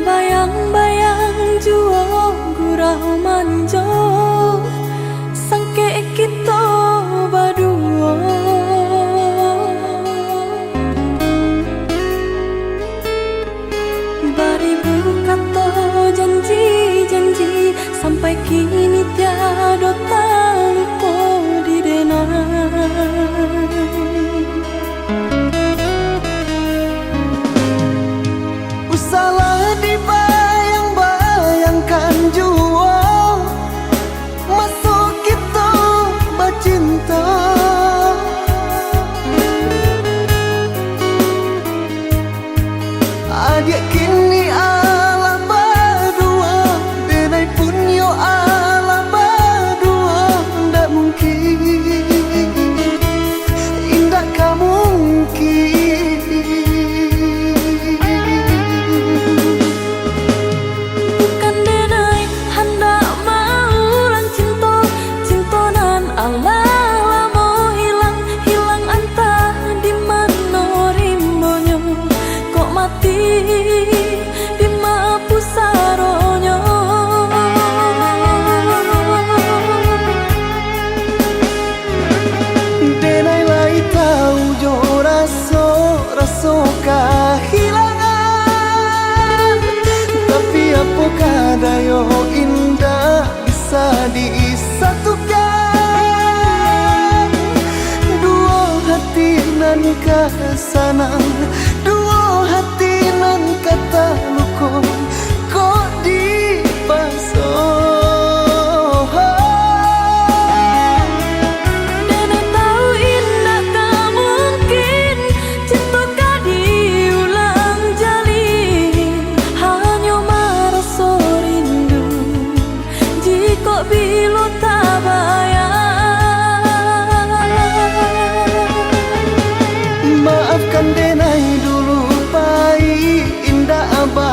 Bayang-bayang jua gurau manjo sangke kita berdua. Baribu kata janji-janji sampai kini tiada taluko di denai. Salah dibayang-bayangkan jua masuk kita bercinta. Adik kini ala berdua, denai pun yo ala berdua. Ndak mungkin, indah kamu mungkin. Kehilangan, tapi apakah dayo indah bisa disatukan? Dua hati nan kesanang, dua hati nan kata luko kok dipasang. Bila tak bayang, maafkan denai dulu pai indah abah.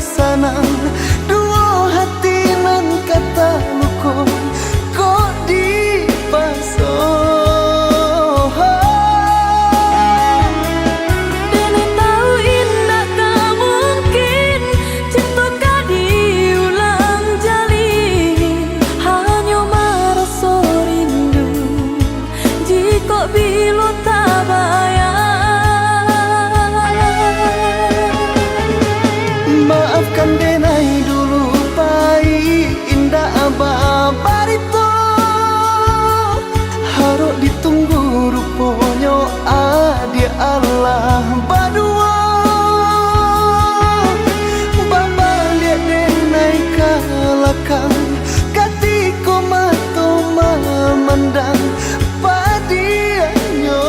sanang duo hati nan kata luko kok di paso. Dene tahu indah tak mungkin cinta kah diulang jalin, hanya merasa rindu jika bila tak bayar. Maafkan denai dulu pai indah abah barito, harus ditunggu rupanya adia Allah badua. Baba lihat denai kalakang katiko mato memandang padianyo.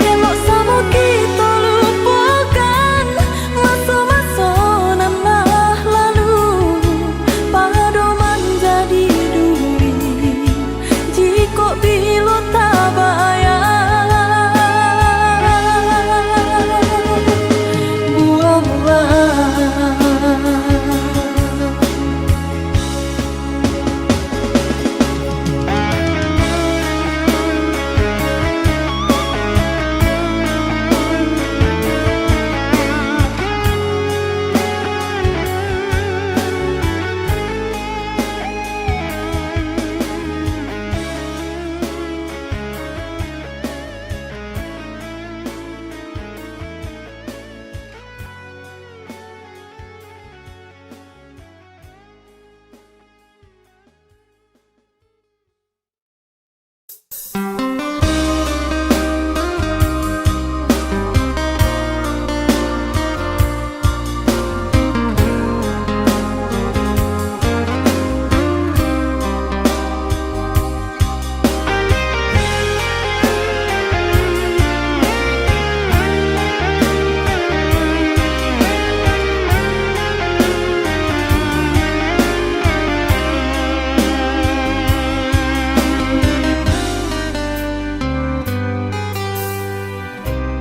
Elok sama kita lupakan masa-masa nan lah lalu, pada menjadi duri jika bila tak bayar. Buanglah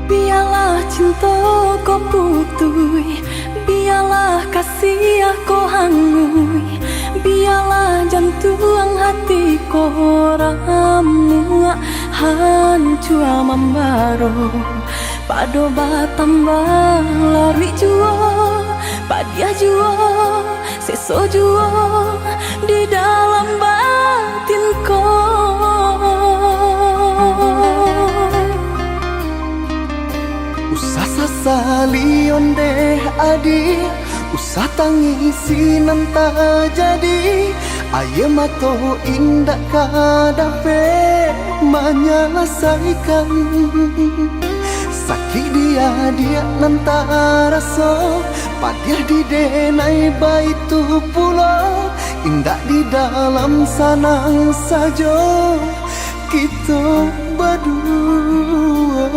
biarlah cinta kau putui, biarlah kasih kau hangui, biarlah jantung hati kau ramu hancur membaro. Pado batambah lari jua, padia jua, seso jua di dalam batin kau. Usah sasalion deh adi, usah tangisi nanta jadi. Aye mato indah kadape menyelesaikan sakit dia nanta rasa. Padiah di denai baitu pulau indah di dalam sanang saja kita berdua.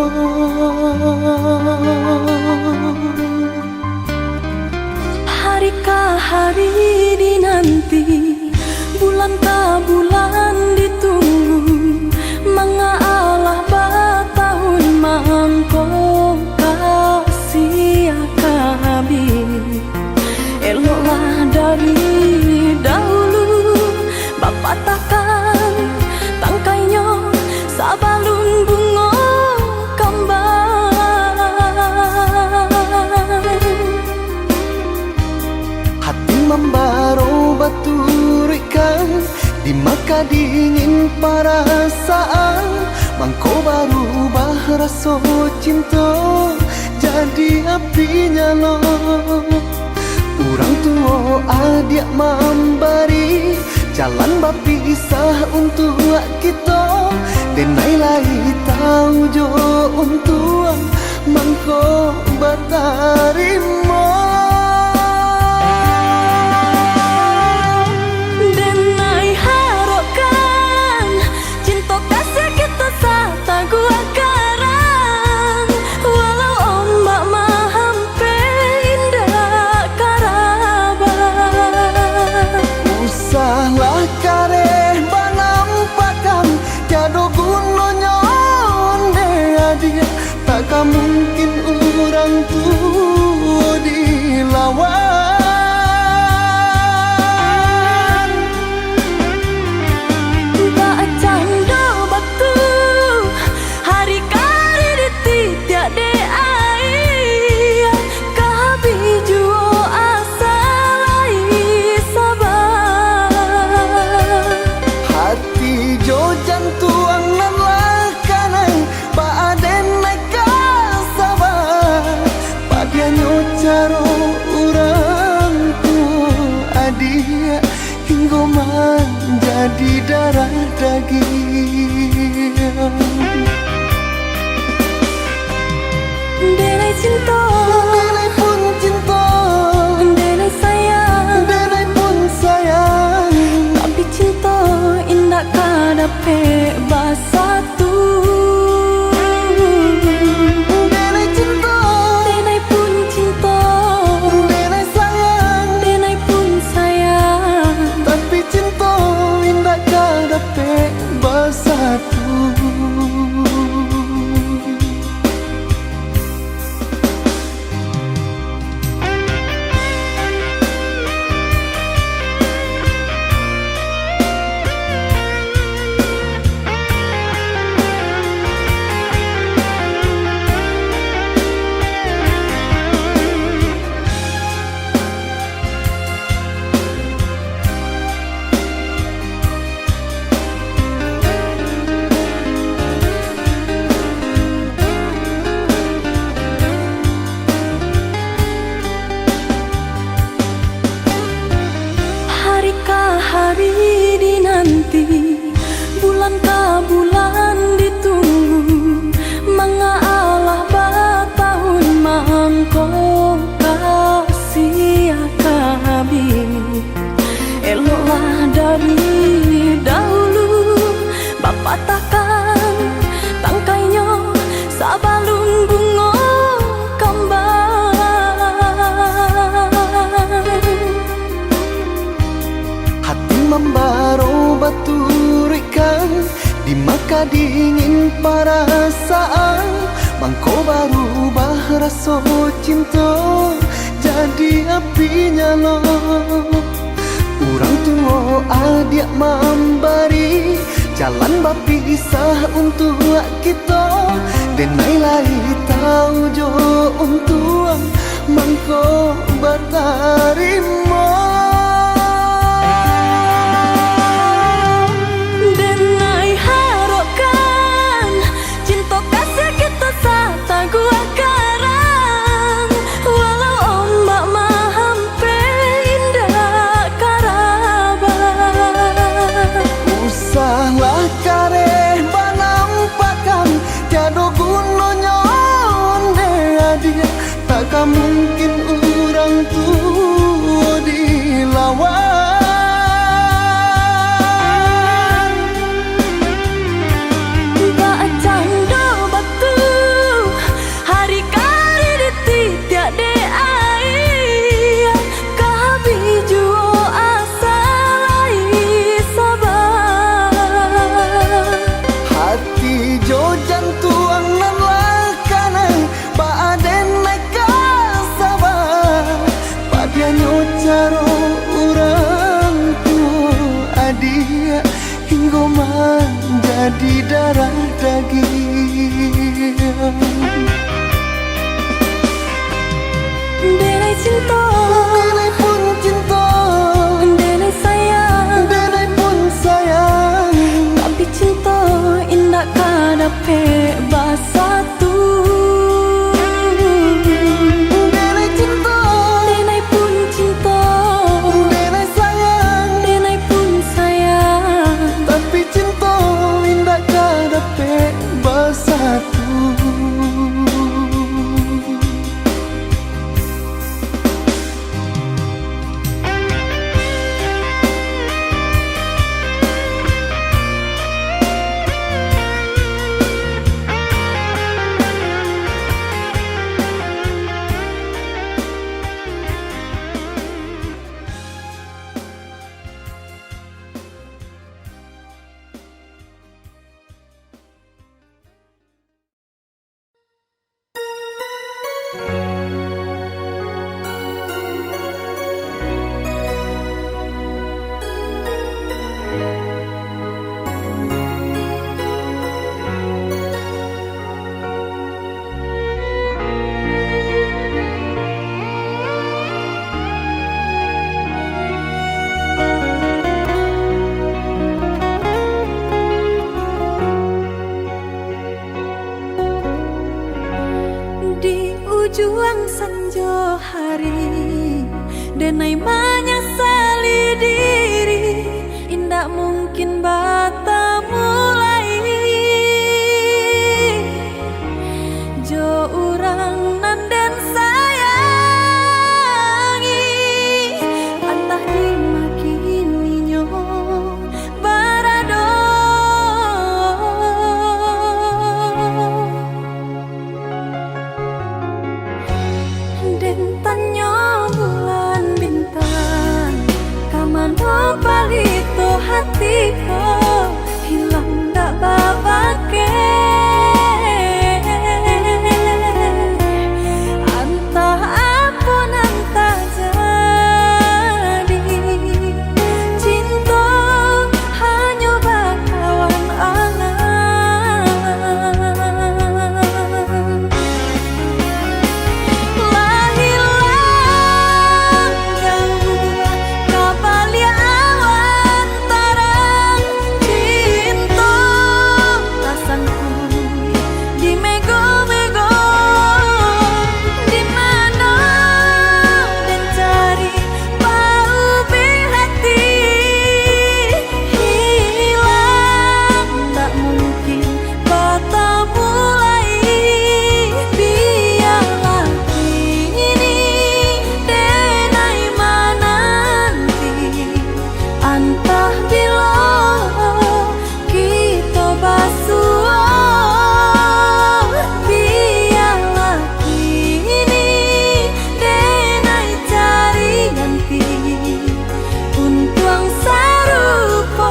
Harikah hari dinanti, bulankah bulan ditunggu, mengalah batahun mangko kasih habis. Eloklah dari dahulu, Bapak takkan tangkainya sabalun bunga kembang. Hati membaro baturikan di maka dingin perasaan, mangko baru rasa cinta jadi apinya lo. Orang tua adik memberi jalan berpisah untuk kita, denai lai tahu jo untuk mangko batarimo. Denai harapkan cinta kasih kita sata gua karang, walau ombak mahampe indah karaban. Usahlah kareh banampakan tiada gunanya onde adik tak kamu adia hingga menjadi darah daging. Denai cinta, Denai pun cinta, denai sayang, denai pun sayang. tapi cinta indah kadape basatu. Denai cinta, Denai pun cinta, denai sayang, denai pun sayang, tapi cinta indah kadape bersatu. Hari dinanti, bulan ke bulan ditunggu, mengalah batahun mangko kasih kabin. Eloklah dari dahulu, Bapak takkan tangkainya sabalun bunga kembang. Hati membaro baturikan di maka dingin perasaan. Mangko baru rasa cinta jadi api nyala. Urang tua adik memberi jalan berpisah untuk kita. Denai lai tahu jo untuk mangko bertarima. Denai harokan cinta kasih kita sata gua karang, walau ombak mahampe indah karabat. Usahlah kareh banampakan tiada gunanya onde adia. Takkan mungkin urang tua dilawan. Bacanda batu hari kali dititik de air kabiju asal sabar. Hati jo jantuang nan lakanan baaden neka sabar. Padianyo caro urang tua adia hingga menjadi darah daging. Denai cinta, Denai pun cinta, denai sayang, denai pun sayang, tapi cinta indah kadape basatu. denai cinta, Denai pun cinta, denai sayang, denai pun sayang, tapi cinta indah kadape bersatu. di ujung kamano palito hatiku hilang dak babake antah apun antah jadi cinta hanya bakawan angan lah hilang jauh kabalia awan tarang cinta rasanku di mego-mego di mana dan cari paubi hati hilang tak mungkin bata mulai biarlah ini denai mananti antah bila kita basuh biarlah ini denai cari ganti untuang sarupo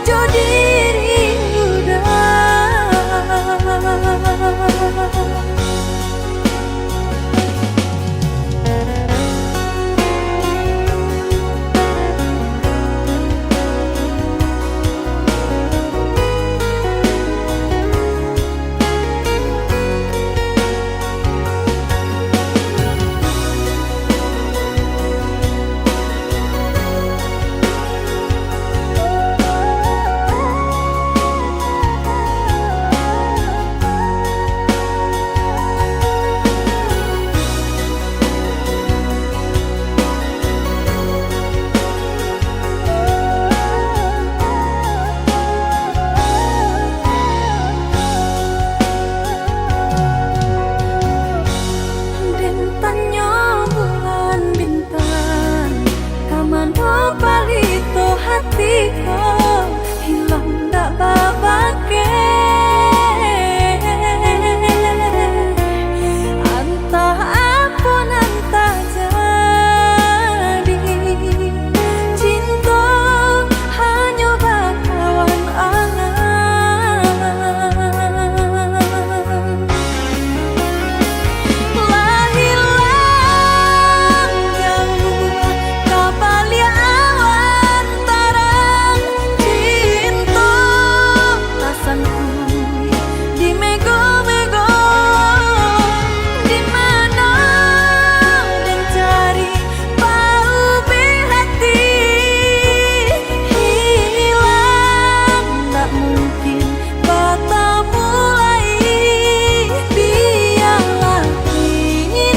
jodiri udah Dentannya bulan bintang kamano palito hatiku hilang dak babake antah apun antah jadi cinta hanya bakawan angan lah hilang jauh kabalia awan tarang cinta rasanku di mego-mego di mana dan cari paubi hati hilang tak mungkin bata mulai biarlah ini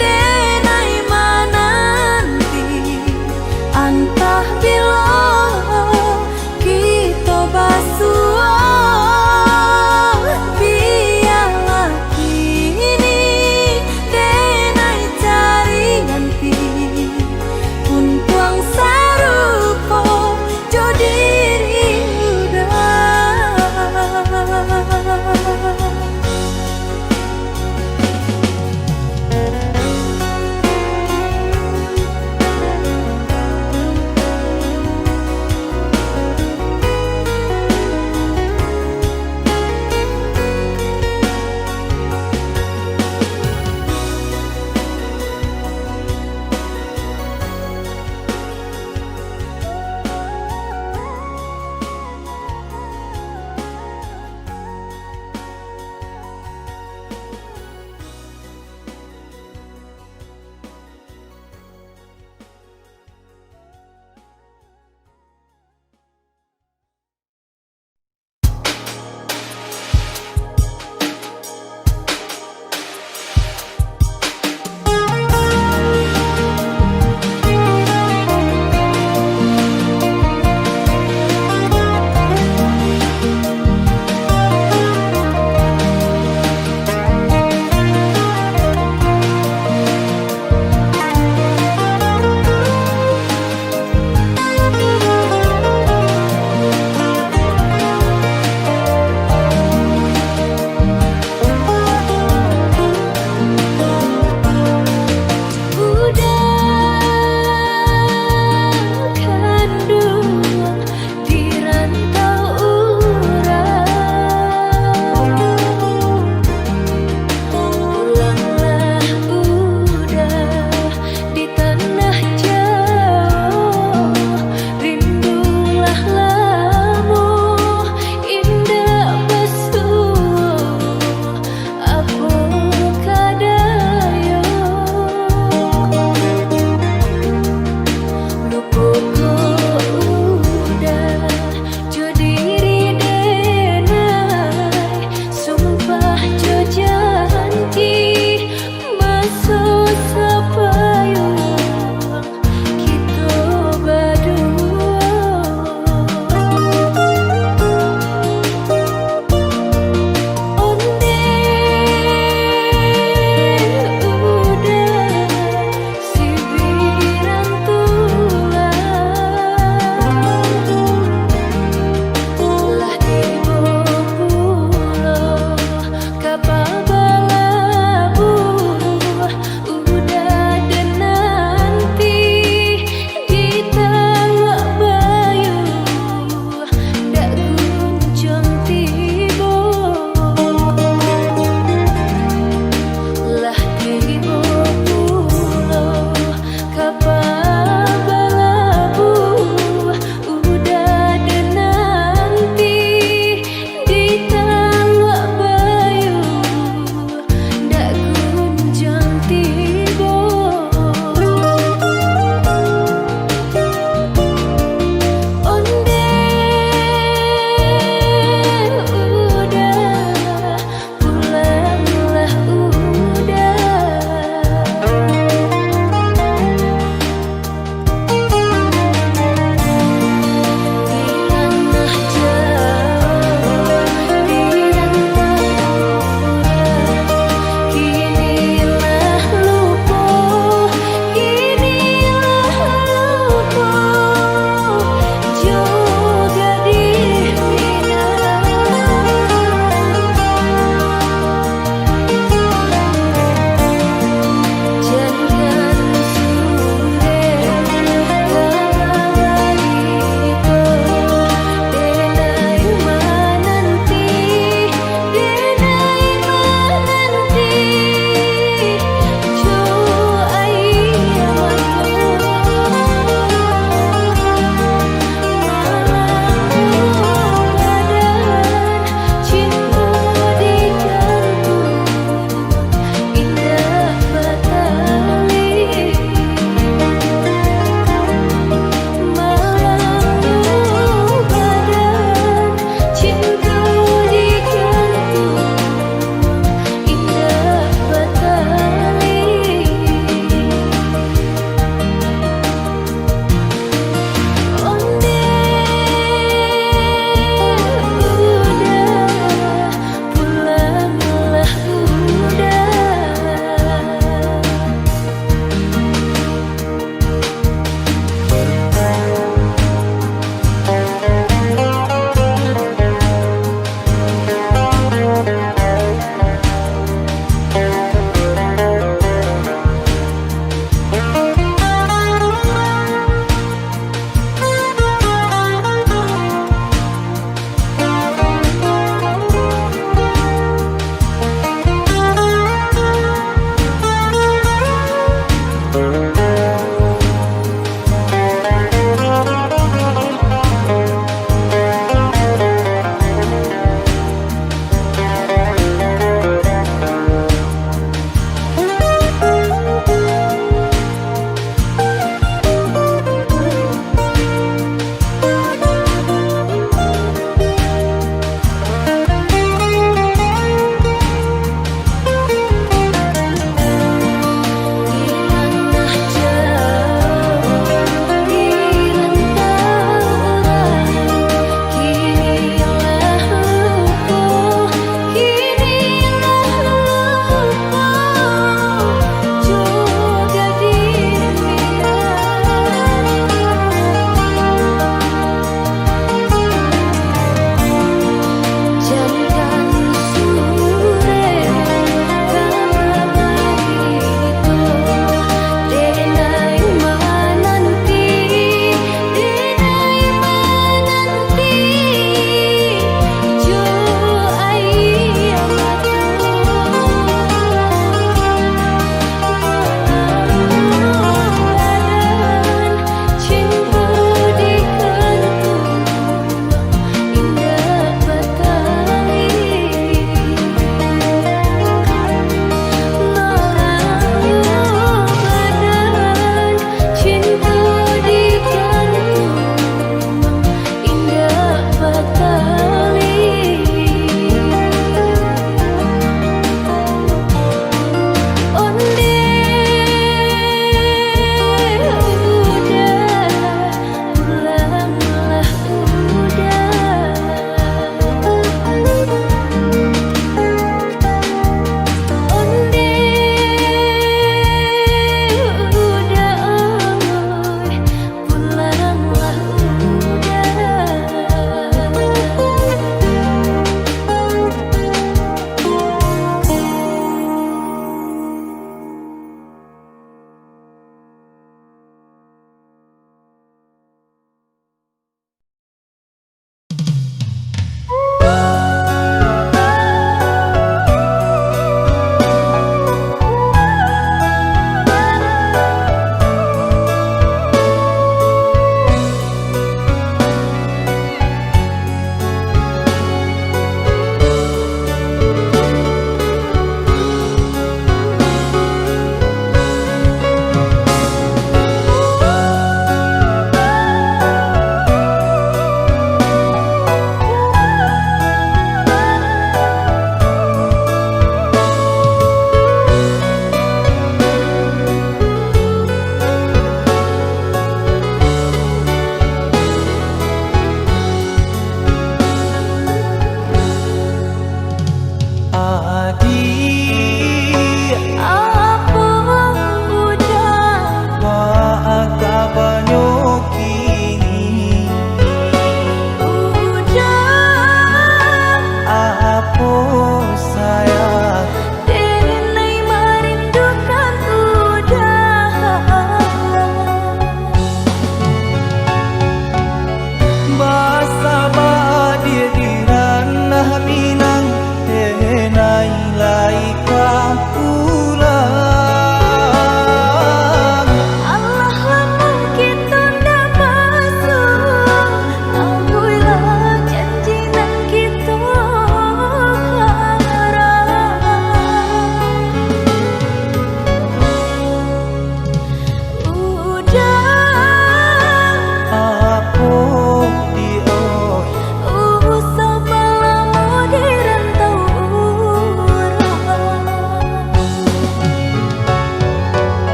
denai mananti antah bila kita basuh biarlah ini denai cari ganti untuang sarupo jodiri udah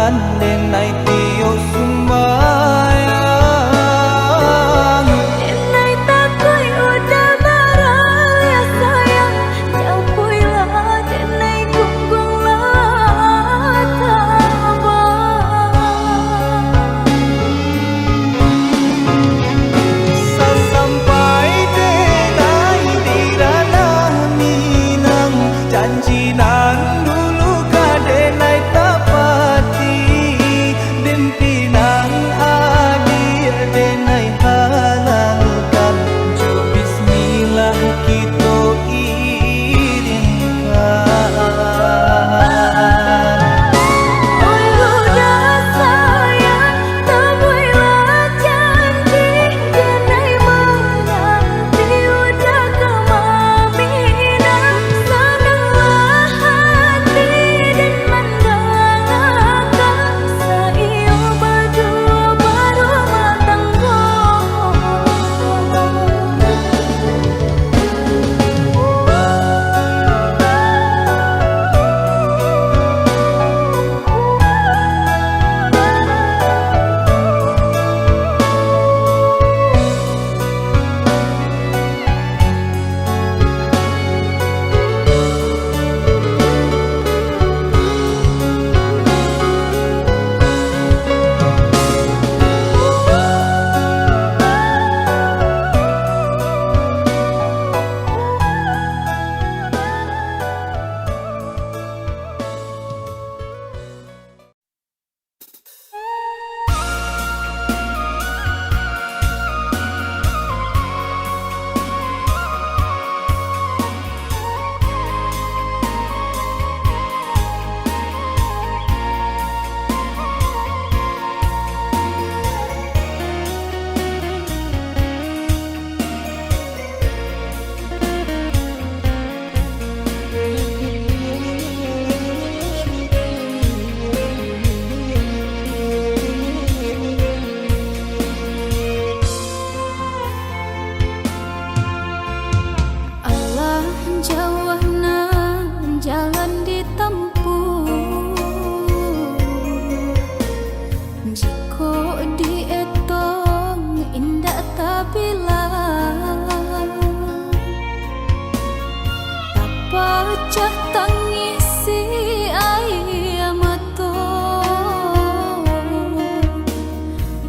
dan denai tio sumbayang. Denai takui udah marah ya sayang, jauhilah denai gugunglah tabang. Sasampai denai di ranah Minang, janji nan dulu ka denai tapati, den pinang adi denai halalkan, jo bismillah kita iringkan. Oi udah sayang, tabuilah janji, denai menanti udah kemaminang, senanglah hati dan mandangkan, saiyo berdua berumah tangga. Allah jauhna jalan ditempuh, jika dietong indah tabilah, apa cah tangisi air mata,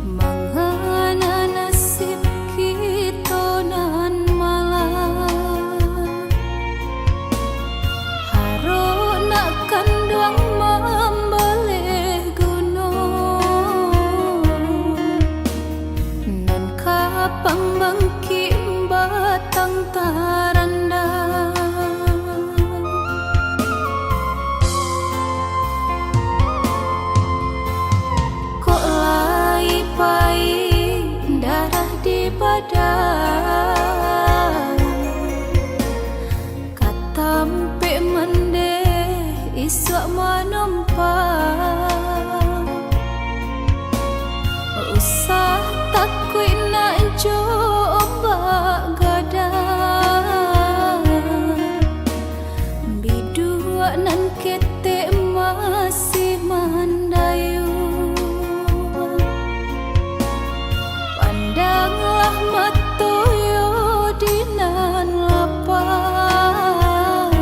menghana nasib kita nan malah, haruna kanduang membelih gunung, nan kapang bangki batang tarandang. Kok lai pahit darah di badan, katampe mendeh iswak menumpang, usah takui nak coba gadang, bidua nan ketek masih mandayu, pandanglah matoyo dinan lapang,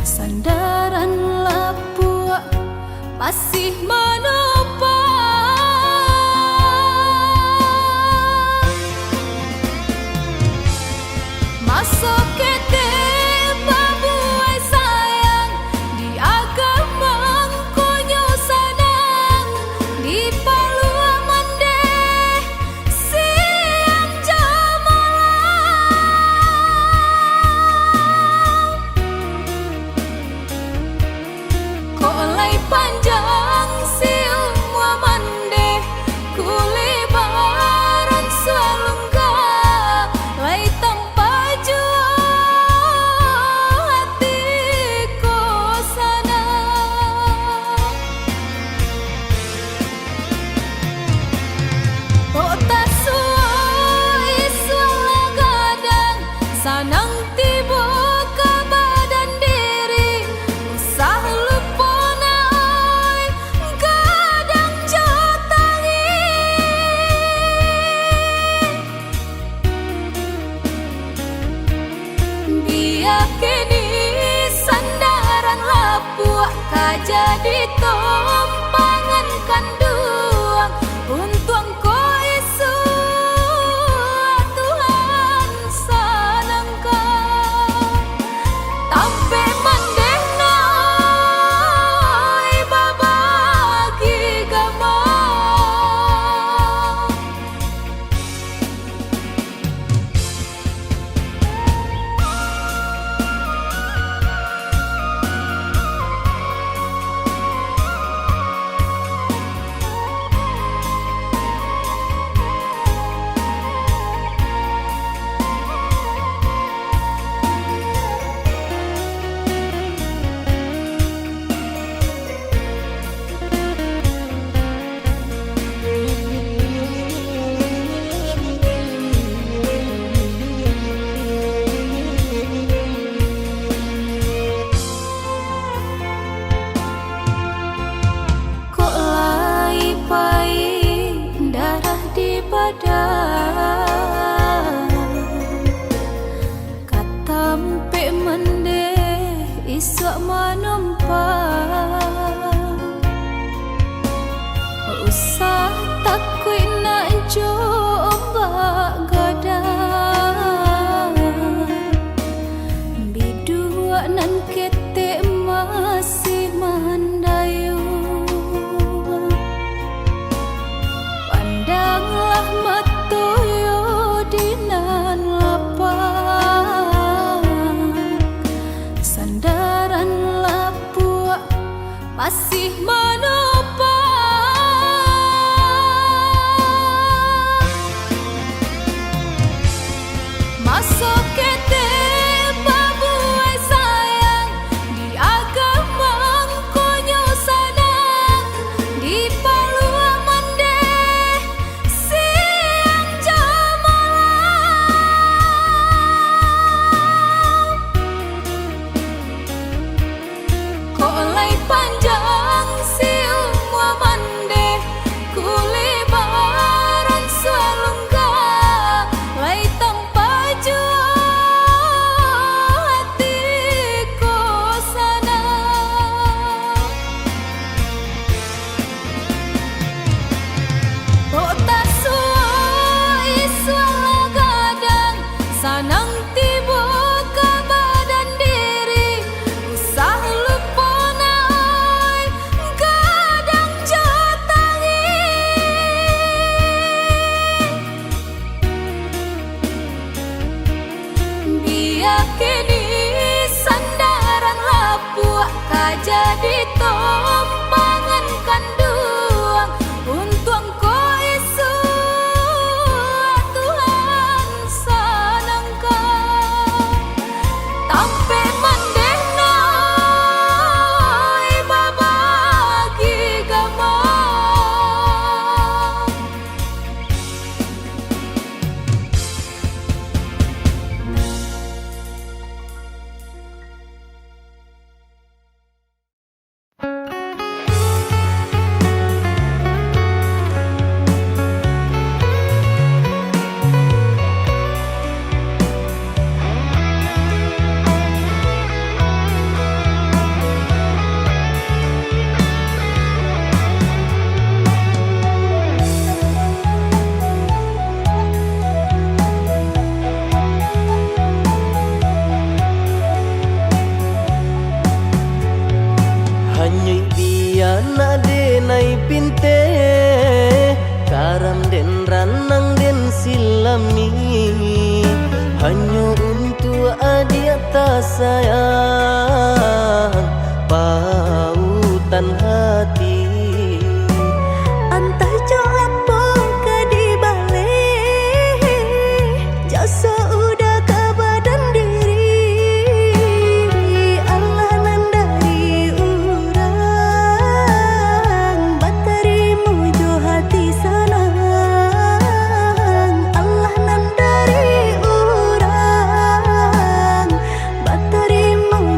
sandaran lapua masih menopang. Masuk kete babuai sayang, di agamang konyo sanang, di palua mendeh siang jamalang. Kok lai panjang siu usah takui nak coba gadang bidua nan kete masih mandayu. Pandanglah matoyo dinan lapang sandaran lapua masih menopang. Masuk kete babuai sayang di agamang konyo sanang di palua mande siang jamalang. Kolai panjang si umwa mande kulibaran salungga lai tanpa jua hatiku sana. Oh tak suai iswala gadang sanang tibo ke badan diri usah lupa naik gadang jatangi. Biar kini sandaran lapua kajadi tompangan kanduang untung ko isu Tuhan sanangka tampe mandena ibabagi gamang. Hanyoi biana denai pinte karam den ranang den silami hanyo untuk adiata sayang pautan hati. Antah jo apa ke di balik jasa udah ke badan diri Allah nan dari urang batarimu jo hati sanang Allah nan dari urang batarimu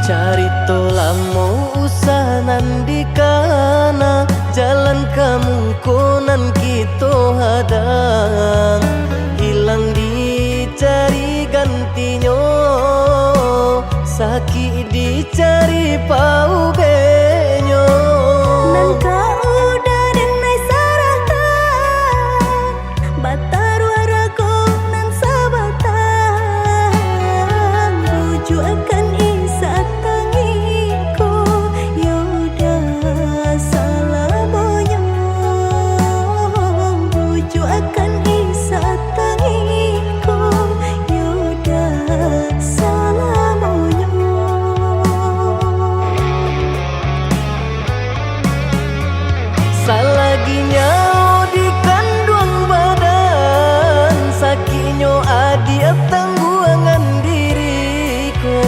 Carito lamo usahanan di kana jalan kemungkinan kita hadang hilang dicari gantinya sakit dicari pau benyo Nangka udah denai saratan Bataru arago nan sabatan Buju akan isa tangiku Yaudah salamonya Buju akan isa tangiku Yaudah salamonya Salaginya di kandung badan Sakinyo adi tangguangan diriku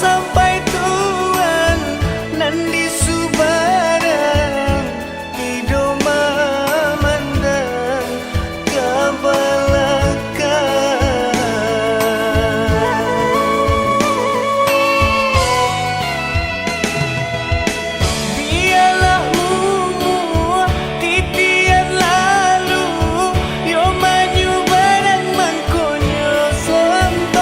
sampai tuan nandi subarang hidup memandang kabalakan. Biarlah umur titian lalu, yo maju barang mangkonyo sampai.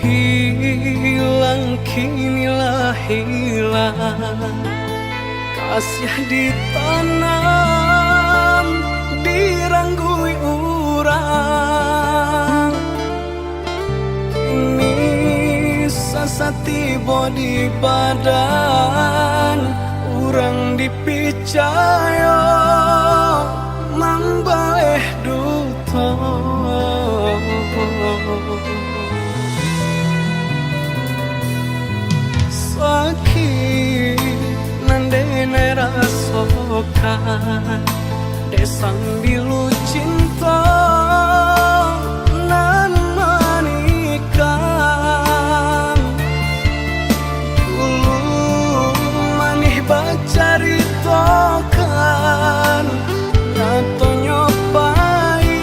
hilang kinilah hilang. Kasih ditanam diranggui urang, kini sasati bodi badan urang dipicaya mambaleh duto. Sakit nandene rasokan desang bilu cinta nan manikang. Dulu manih bacaritokan nyato nyopai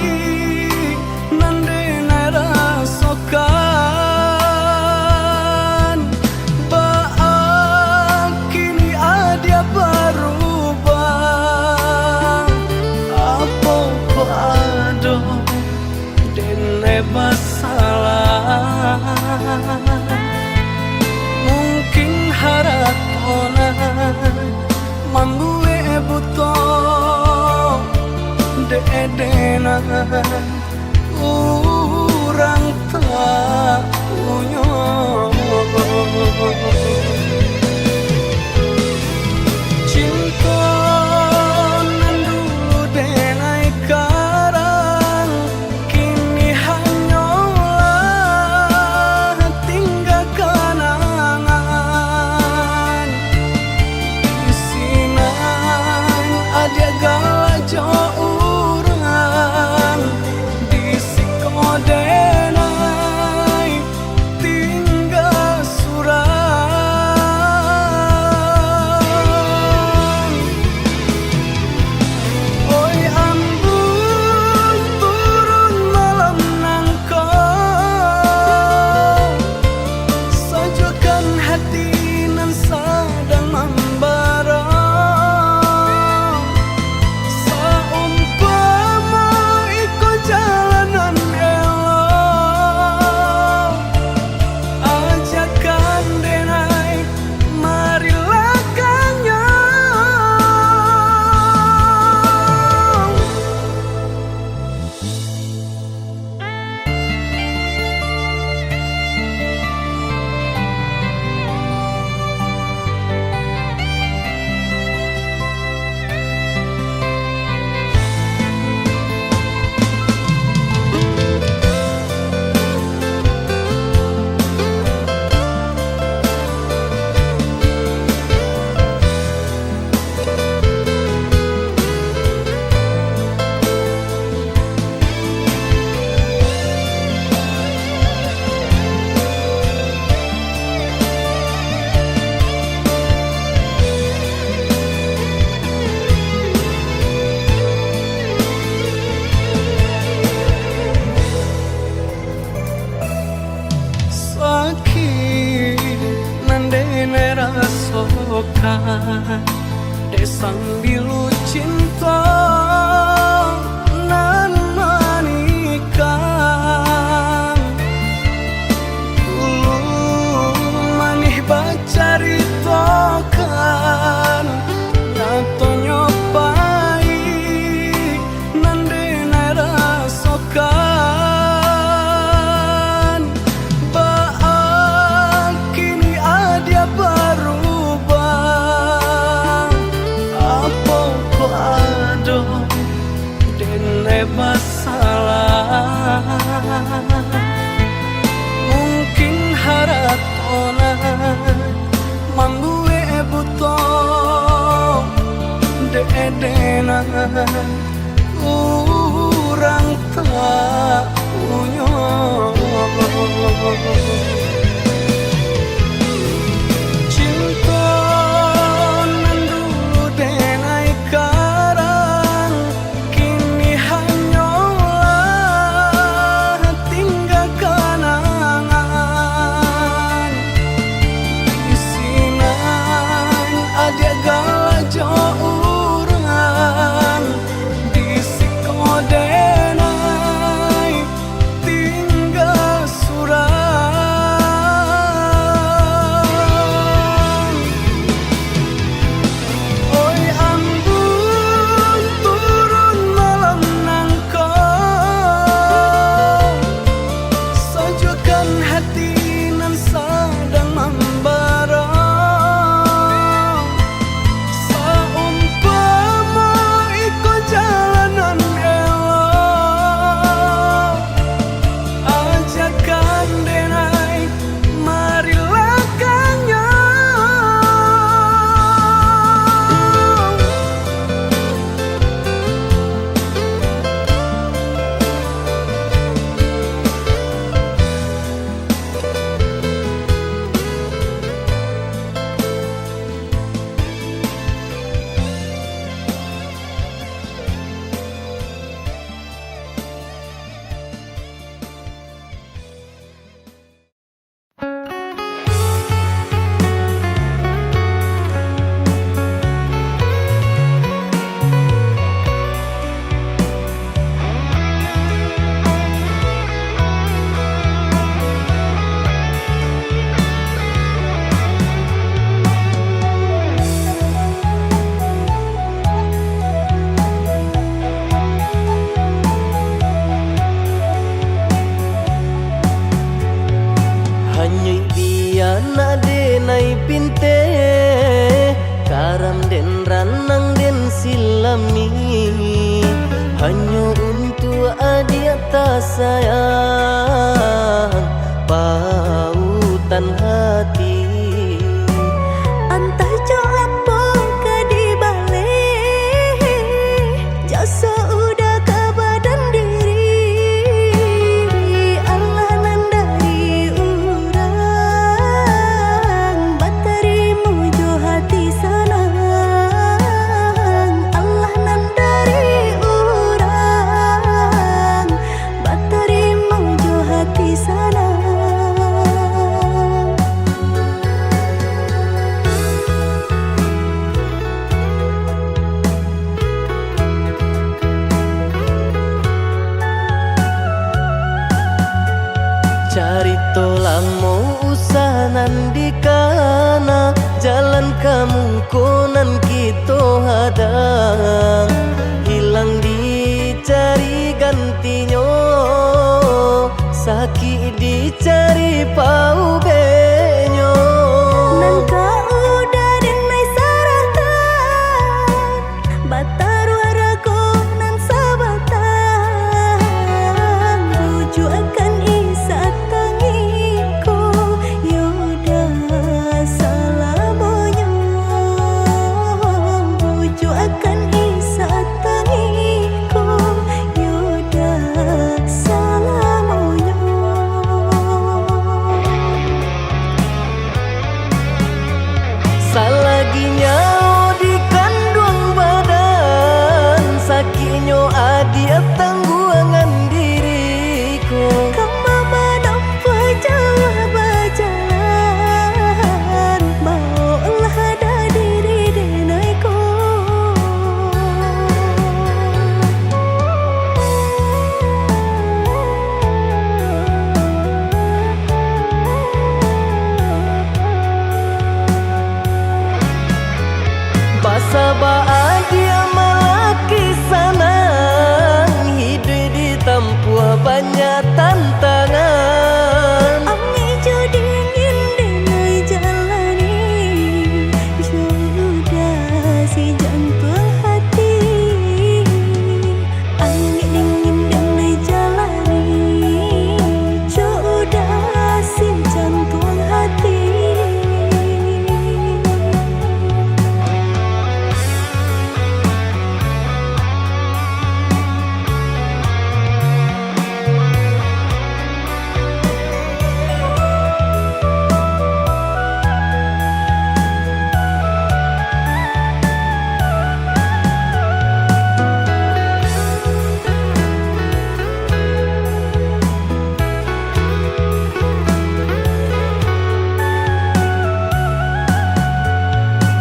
nandene rasokan. Baak kini ada berubah, apa pado dene masalah. Mungkin haratona mambue buto de-edena urang tak punya. Cinta nan dulu denai karang kini hanyalah tinggal kenangan. Isinan ada galajo urang disikodenai tinggal surang. Oi ambung turun malam nangkau, sajukan hati nan sadang membara. Saumpama iko jalanan elok, ajakan denai marilah kanyang. Sakit nandene rasokan desang bilu cinta nan manikang. Dulu manih bacaritokan nyato nyopai nandene rasokan. Baak kini ada berubah, apa pado dene masalah. Mungkin haratona mambue buto de-edena urang tak punya. Cinta nan dulu denai karang kini hanyalah tinggal kenangan. Isinan ada galajo urang disikodenai Hanyui dia nak denai pinte Karam den ranang den silami Hanya untuk adia tak sayang Pautan hati Entah jo apa ke di balik Jasa udah ke badan diri Allah nan dari urang Batarimu jo hati senang Allah nan dari urang Batarimu jo hati senang Carito lamo usahanan di kana Jalan kamu konan kita hadang Hilang dicari gantinya Sakit dicari pau benyo Nangka udah denai saratan Bataru arago nan sabatan Rujuk akan isa tangiku Yoda salamonyo Rujuk akan isa tangiku Yoda salamonyo Salaginya di kandung badan Sakitnya adia tangguangan diriku Kamu menampa jauh berjalan Maulah ada diri denaiku Basaba dia malaki sanang Hidup ditempuh banyak tantangan Ami jo dingin denai jalani Sudah si jantung hati Ami dingin denai jalani Sudah si jantung hati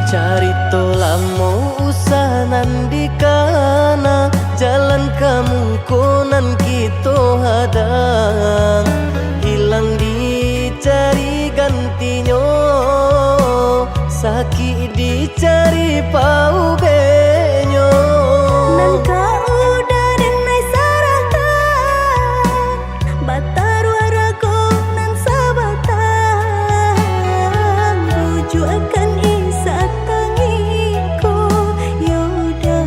Carito lamo usahanan di kana Jalan kamu konan kita hadang Hilang dicari gantinya Sakit dicari pau benyo Nangka udah denai saratan Bataru arago nan sabatan Rujuk akan isa tangiku Yoda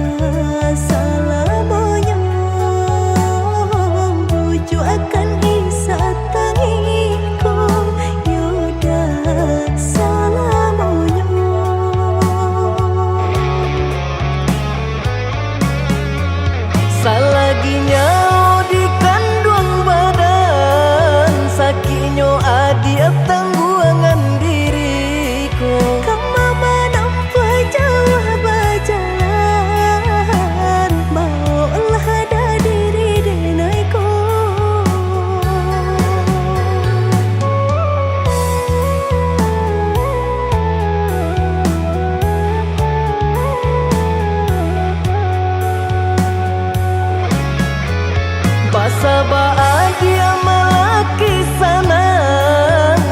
salamonyo Rujuk akan isa tangiku Yoda salamonyo Salaginya di kandung badan Sakitnya adia tangguangan diriku Kamu menampa jauh berjalan Maulah ada diri denaiku Basaba dia malaki sanang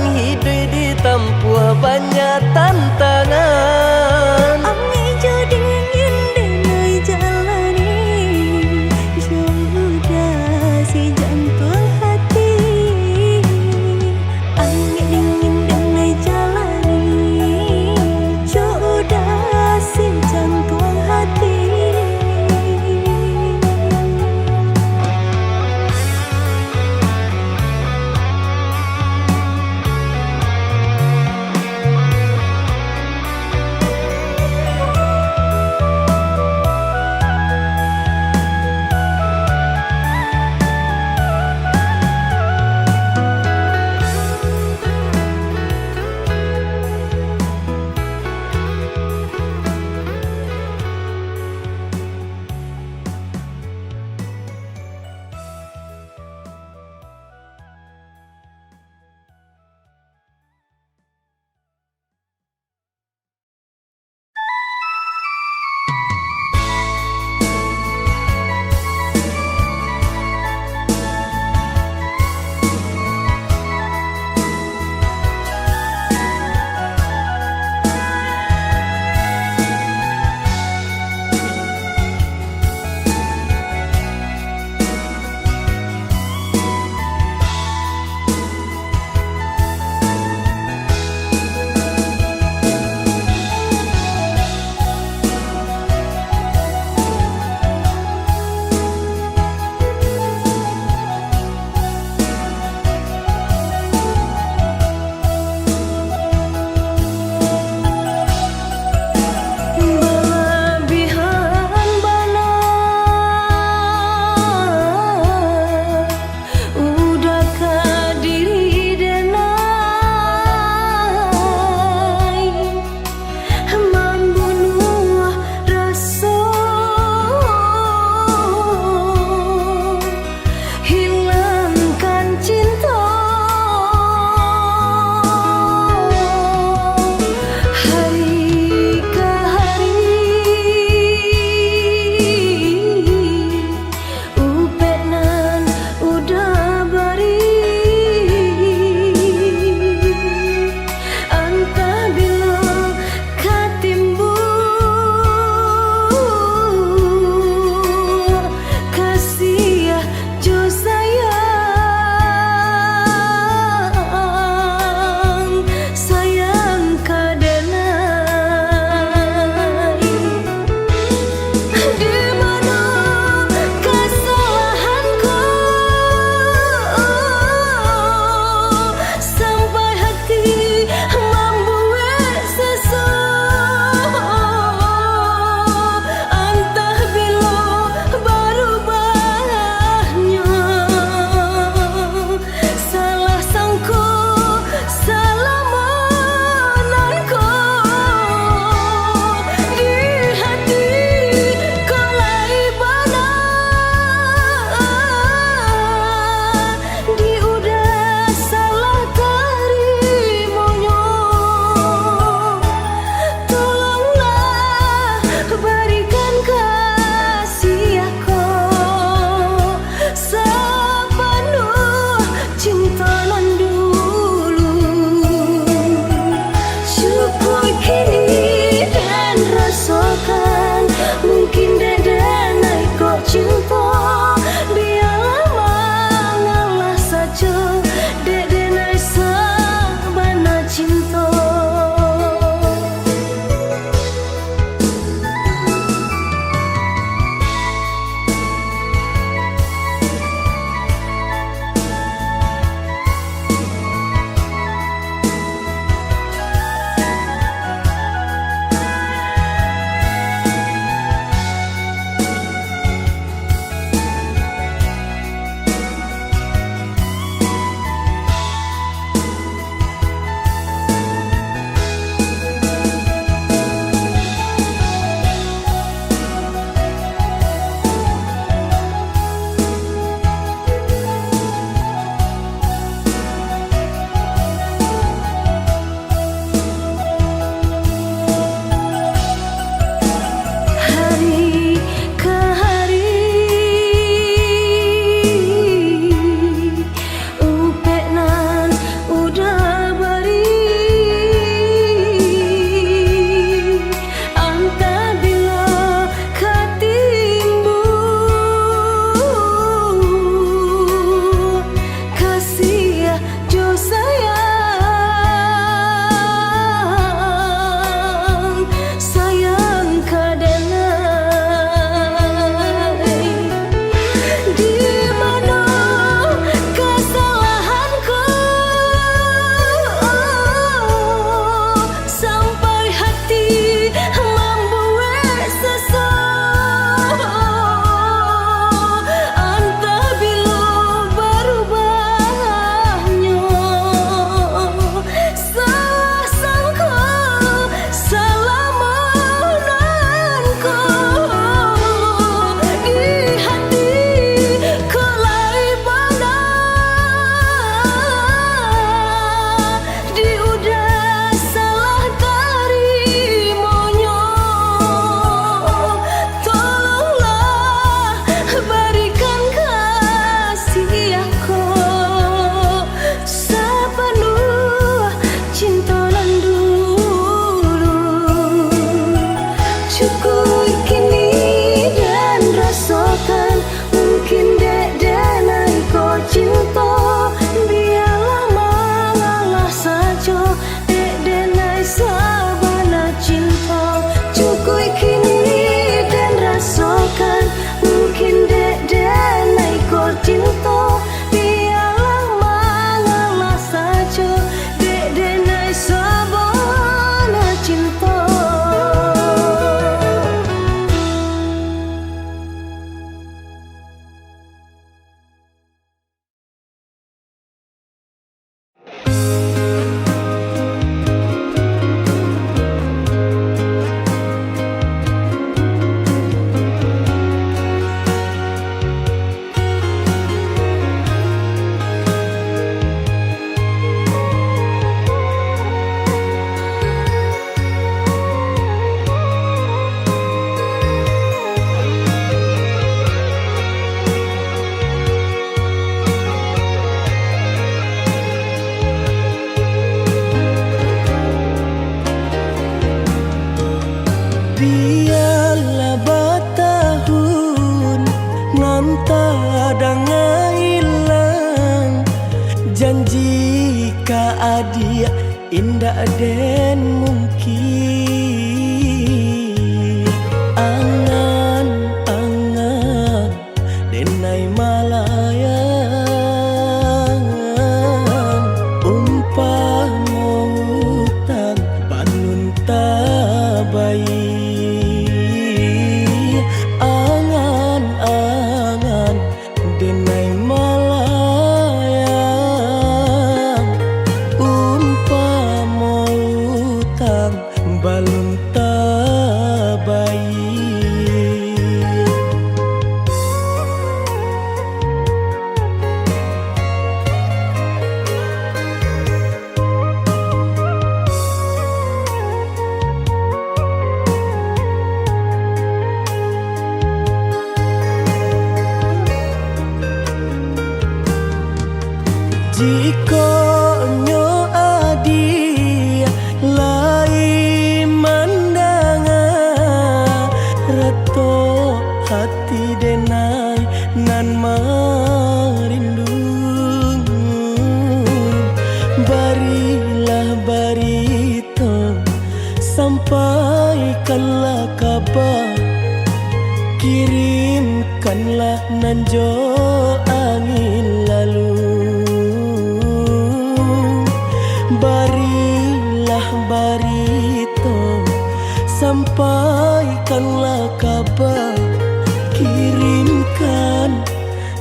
adi indah den mungkin angan-angan denai malayang umpama utang banun tabai angan-angan denai malayang umpama utang balun tabai. Jika nyo adi lai mandanga reto hati denai nan marindung barilah barito sampaikanlah kabar kirimkanlah nanjo angin lalu barilah barito sampaikanlah kabar kirimkan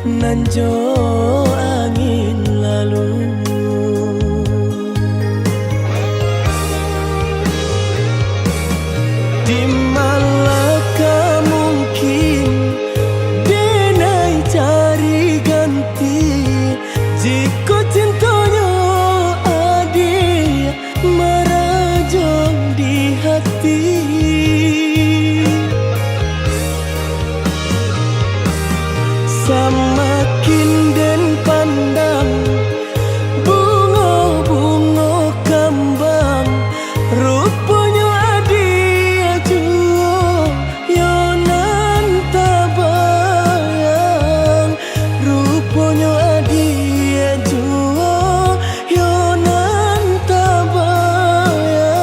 nanjo angin lalu. Di malakah mungkin denai cari ganti jika cintanya adi merajang di hati. Semakin den pandang bunga-bunga kembang rupanya adi ajuo yonan tabayang rupanya adi ajuo yonan tabayang.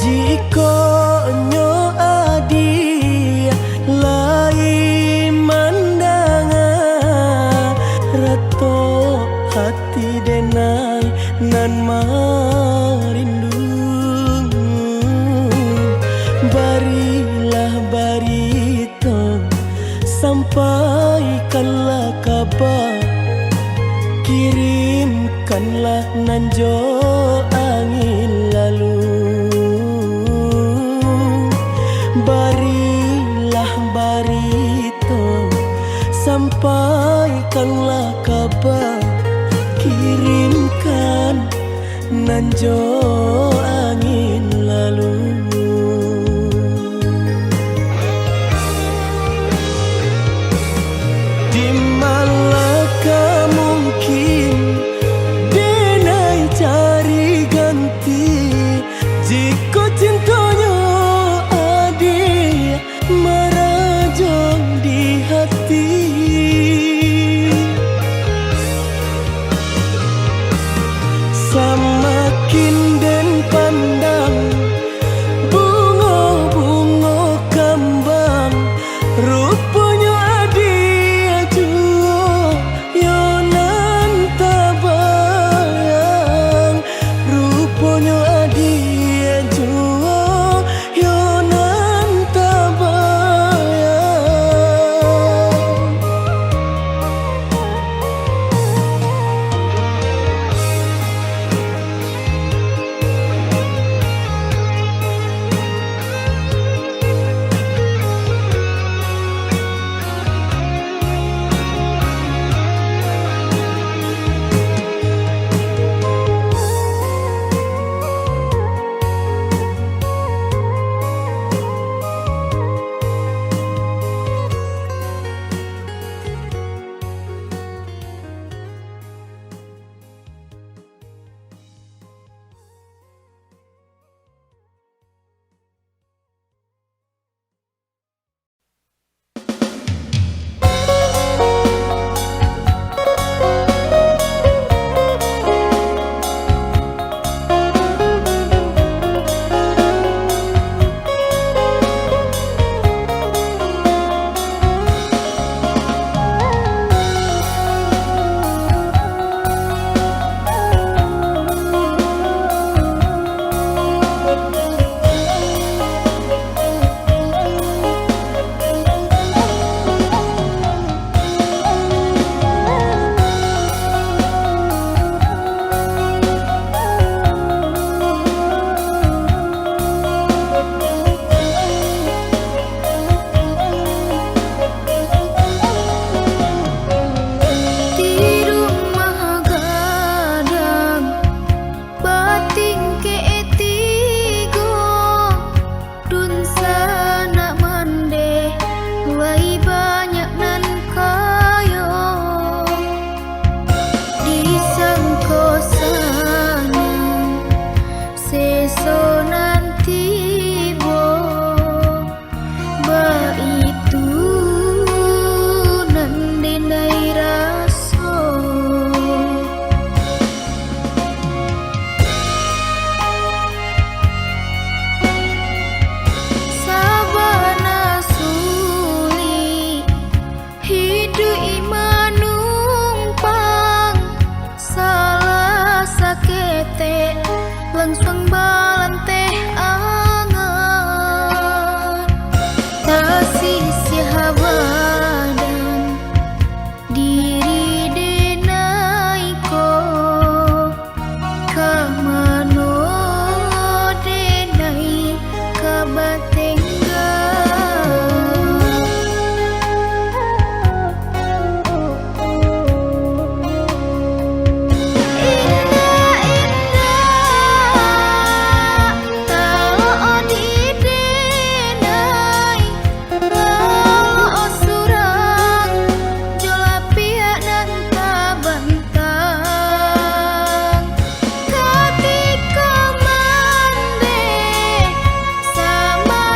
Jika nyo adi lai mandanga reto hati denai nan marindung barilah barito sampaikanlah kabar kirimkanlah nanjo angin lalu barilah barito sampaikanlah kabar kirimkan nanjo angin lalu. Di malakah mungkin denai cari ganti jika cintanya adi merajang di hati. Semakin den pandang Ketika mandeh sama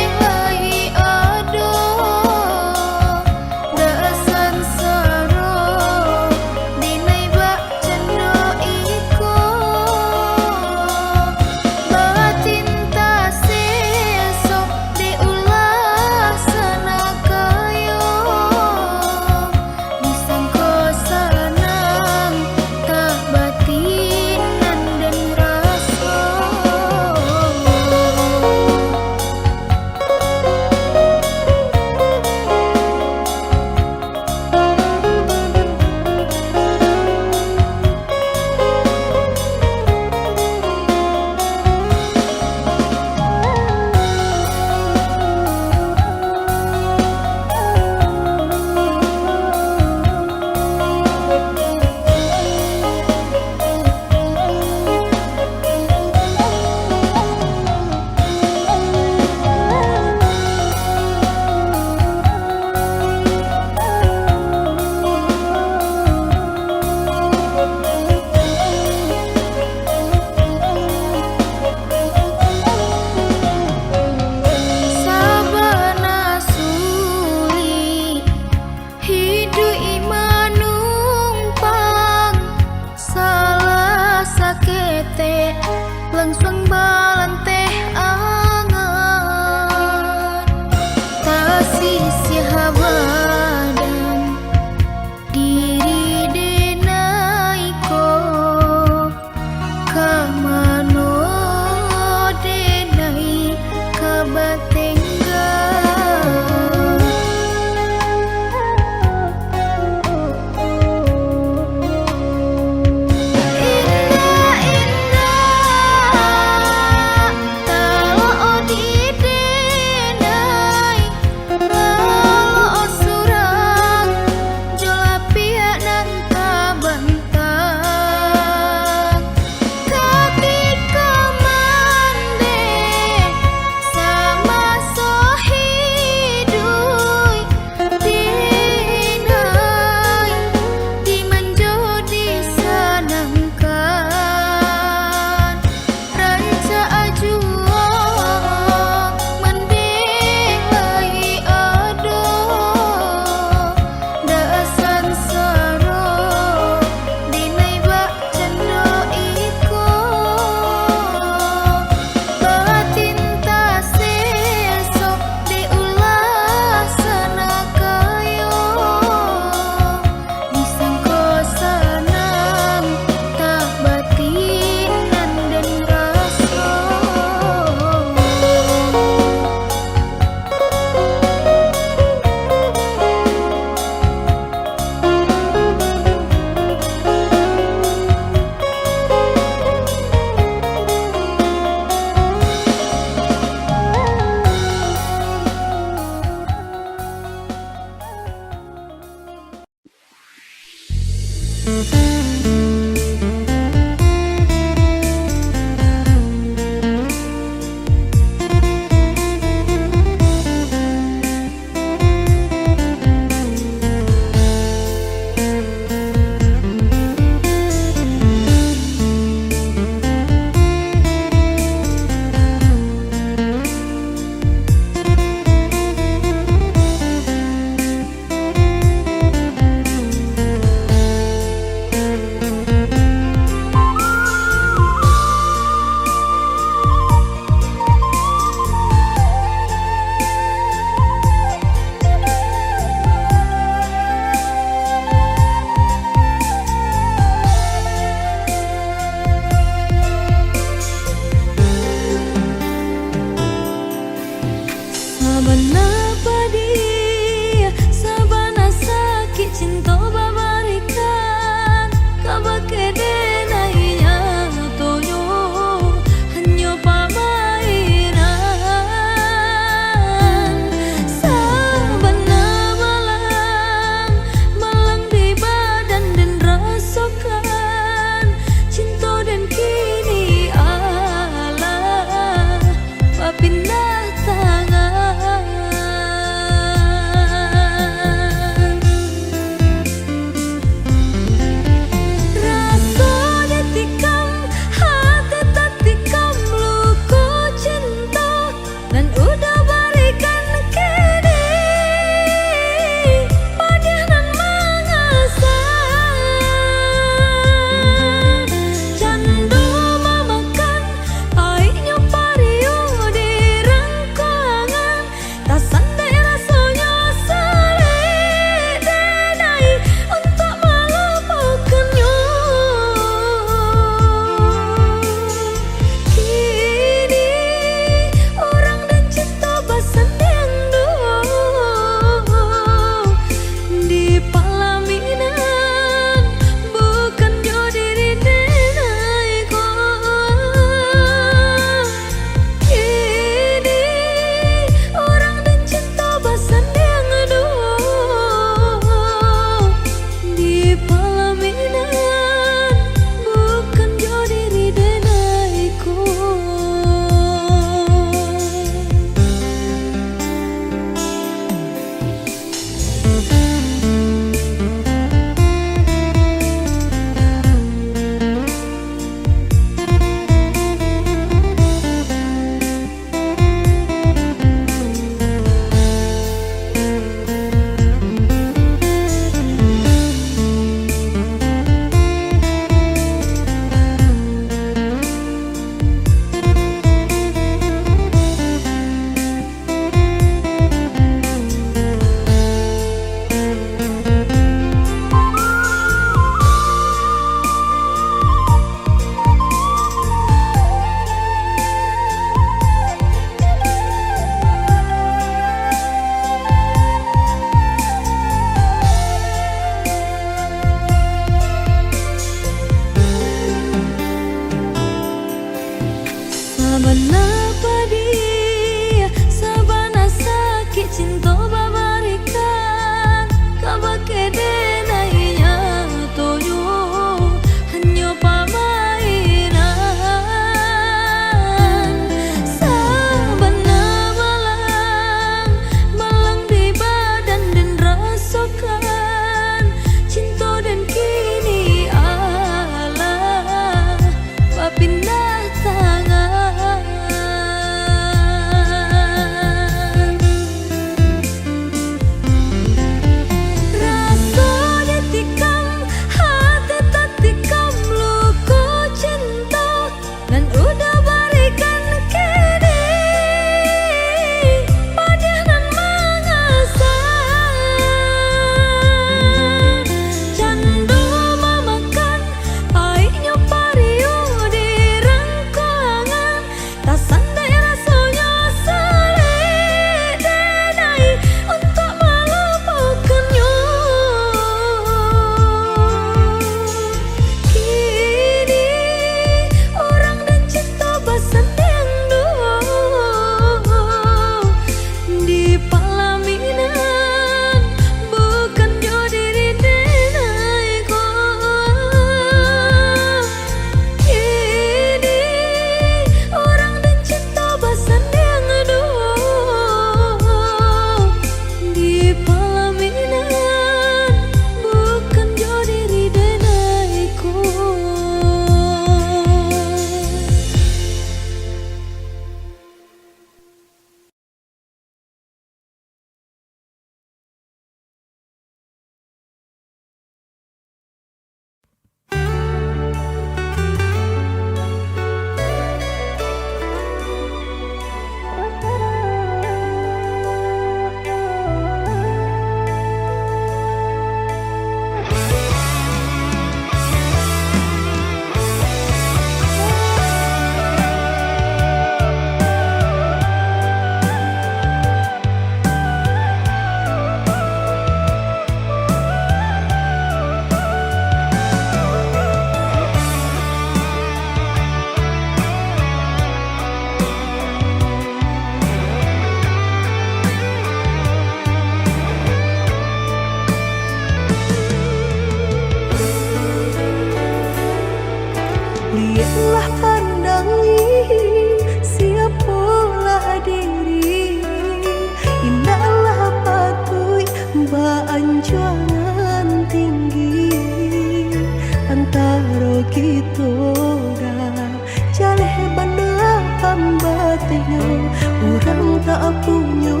tak punya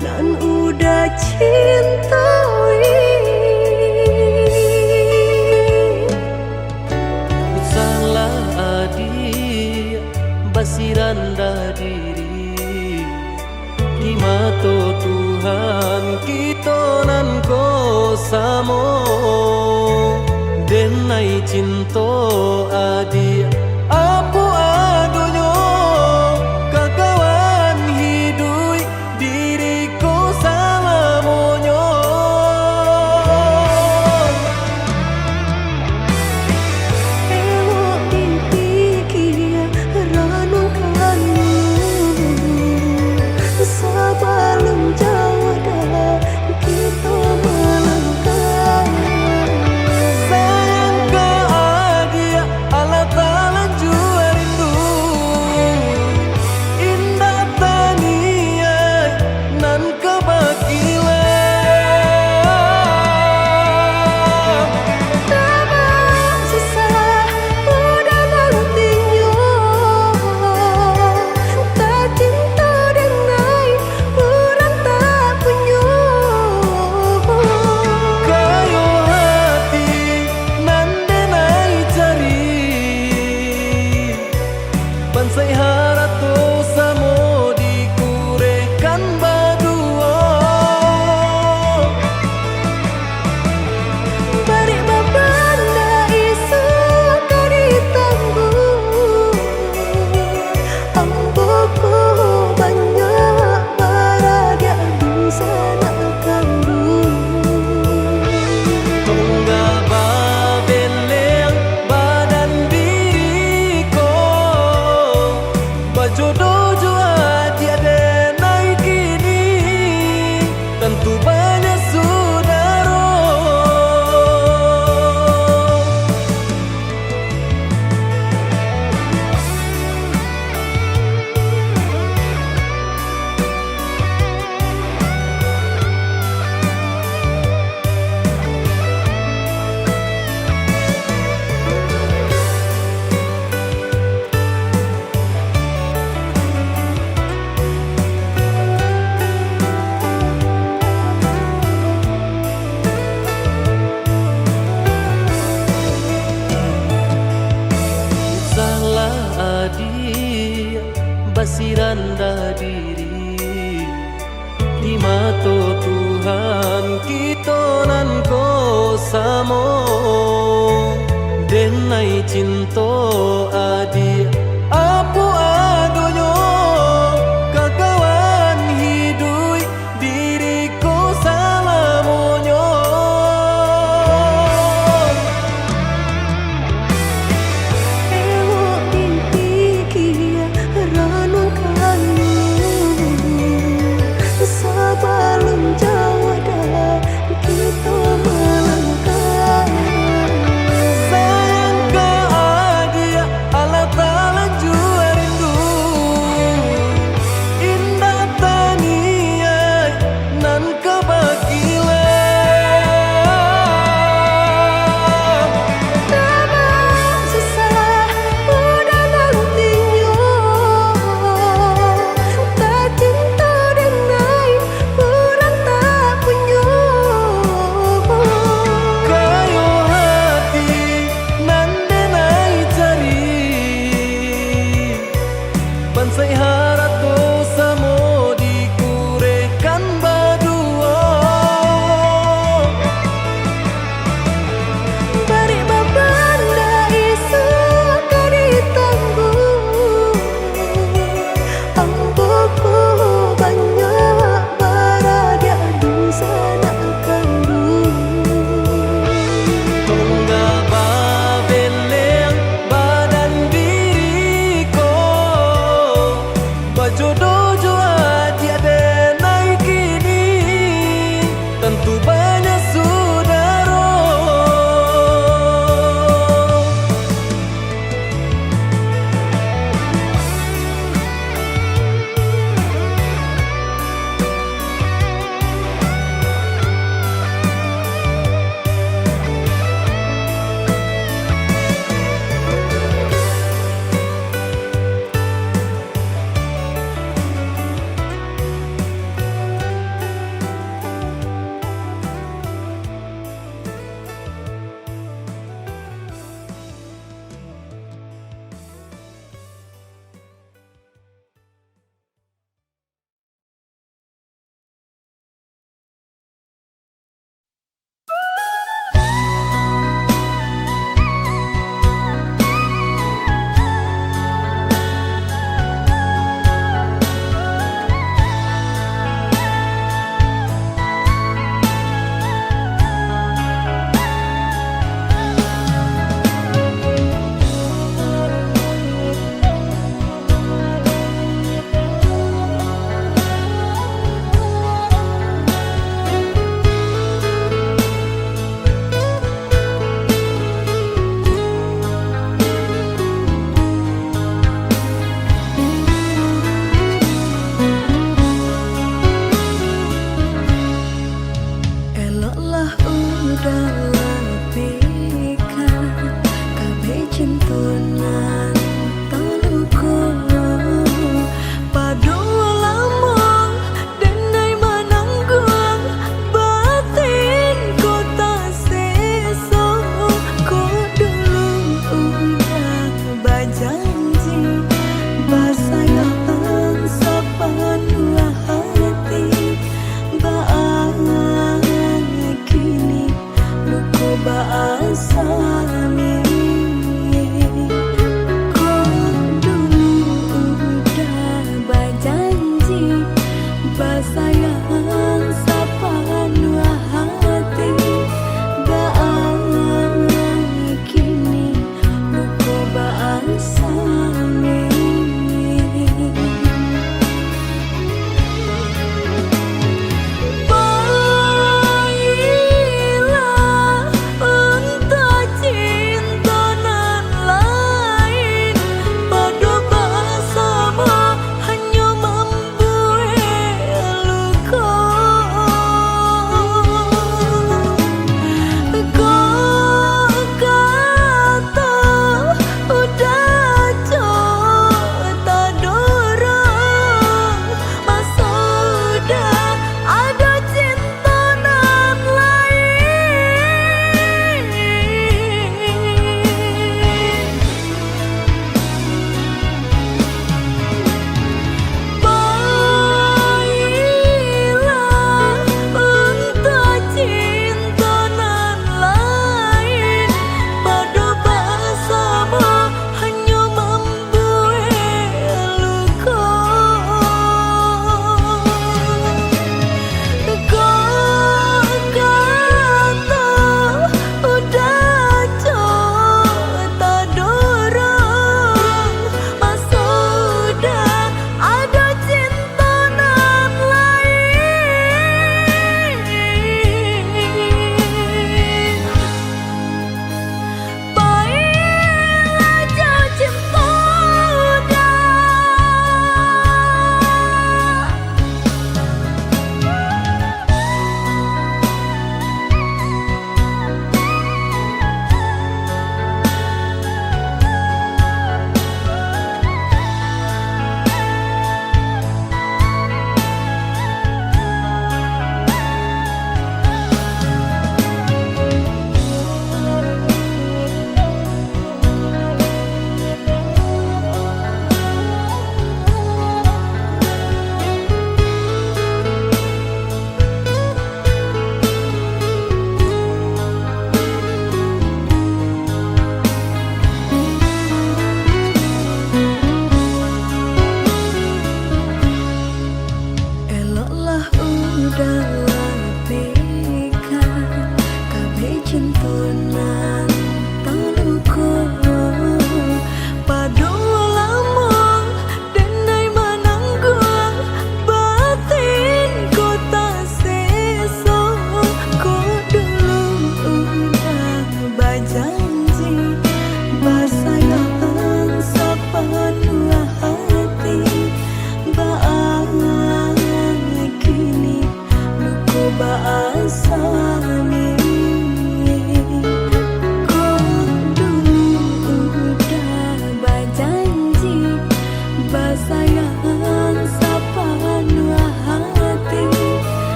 nan udah cintai. Salah adik basiranda diri di mata Tuhan kita nan ko samo denai cinta adik apa adonyo kakawan hidup diriku sama monyo. Ewok dipikir ranu kayu sebelum jauh dah kita melangkah. Sayang ke adik Allah Ta'ala jua rindu indah tania nan kebakilan. Tak susah udah nantinya tak cinta denai orang tak punya. Kayo hati nan denai cari bansai harato samo dikurekan badua. Balik babanda isu kari tangguh amboku banyak baraga bisa nak kambuh. Tunggal babeleng badan diriku bajodoh jua tiada naik kini tentu banyak saudara. Salah adik basiranda diri di mata Tuhan kita nan ko samo denai cinta adik apa adonyo kakawan hidup diriku sama monyo. Ewok dipikir ranu kayu sebelum jauh dah kita melangkah. Sayang ke adik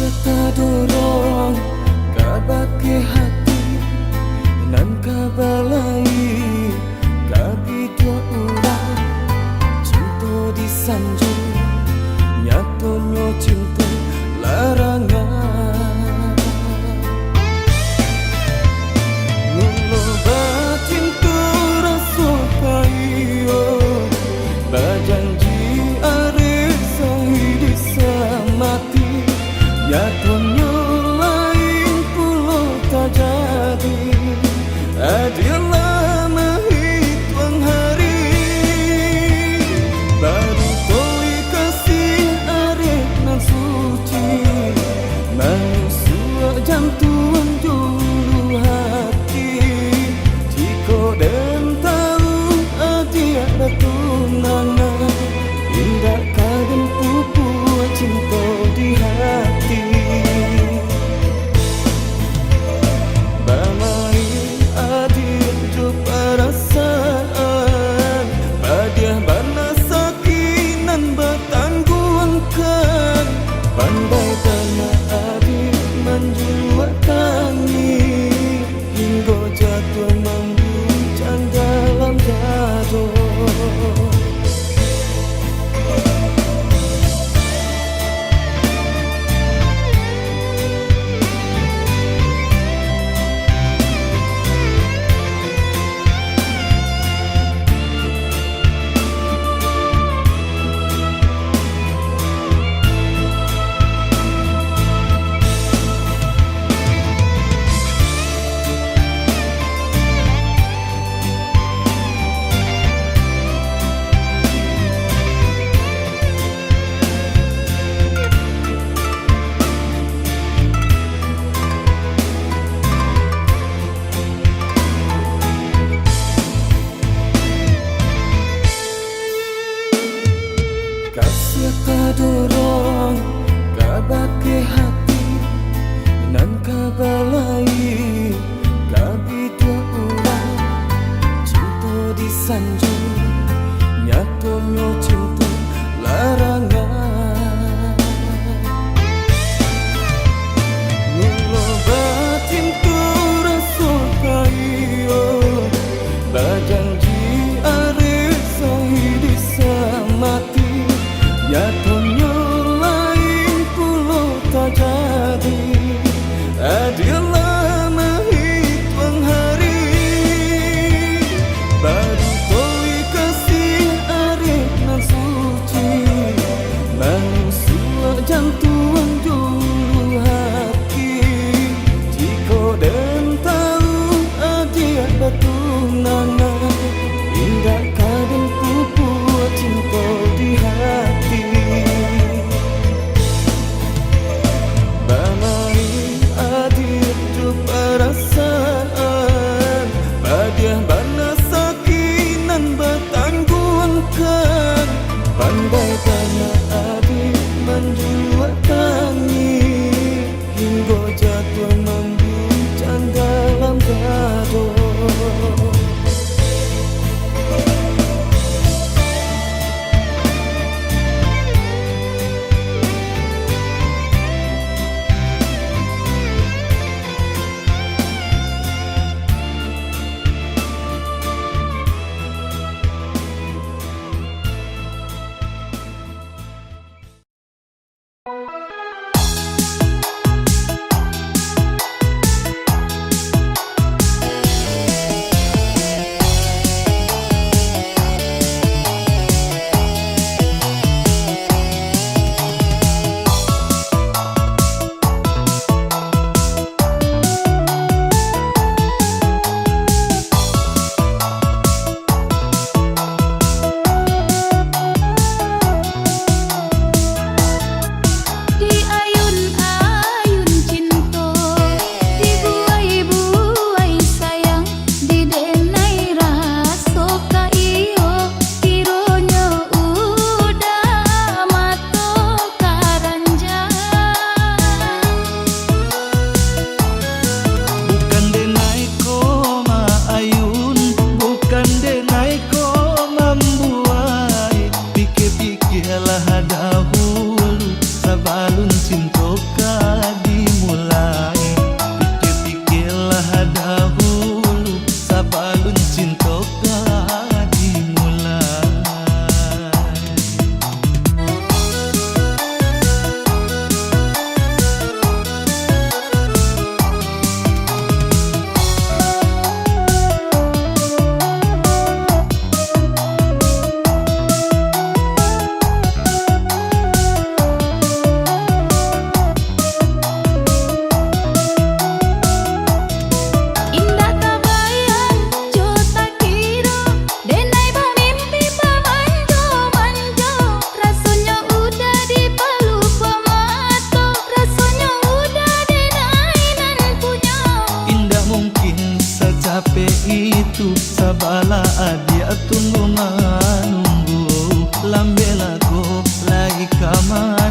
dorong kabake hati nan kabalai kabi dua orang cinta disanjung nyatonyo cinta larangan ngulo batin tu rasa kayo bajanji are sahi disamati nyatonyo lain pulo tak jadi adalah menghitung hari baru koi kasih arek nan suci manusia jantung dulu hati jika dan tahu dia ada tunangan indah kadang pupuk cinta di hati bamai adil jo perasaan badiah bana sakinan bertanggungan pandai tanah adil menjual tangi hingga jatuh membuncang dalam jatuh kasih dorong kabake hati nan kabalai kabi dua orang cinta disanjung nyatonyo cinta larangan ngulo batin tu rasa kayo bajanji are sahi disamati nyatonyo lain pulo tak jadi adalah menghitung hari baru koi kasih arek nan suci manusia jantung dulu hati jika dan tahu dia ada tunangan indah kadang pupuk cinta di hati bamai adil jo perasaan badiah bana sakinan bertanggungan pandai tanah adil menjual tangi hingga jatuh membuncang dalam gaduh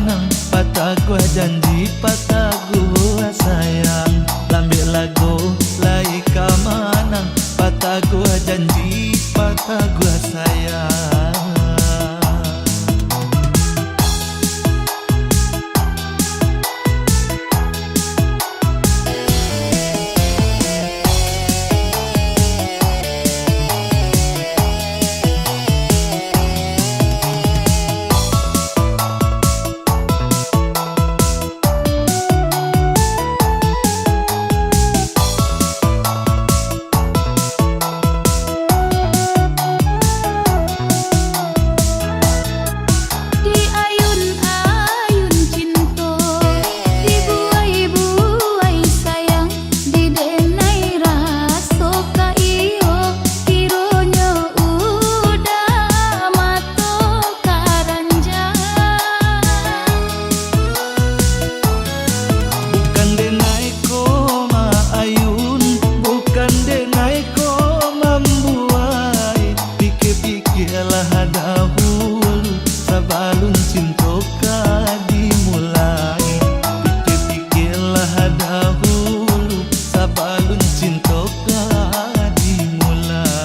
manang patah gua janji patah gua sayang lambe lagu lai ka manang patah gua janji patah gua sayang. Sebelum cinta dimulai, pikir-pikirlah dahulu sebelum cinta dimulai.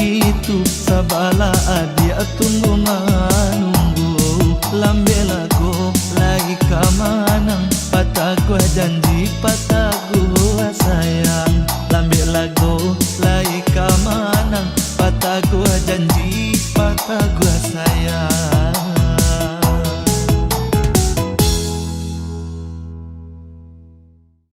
Itu sabala adia tunggu menunggu lambe lagu lagi ka manang patah gua janji patah gua sayang lambe lagu lagi ka manang patah gua janji patah gua sayang.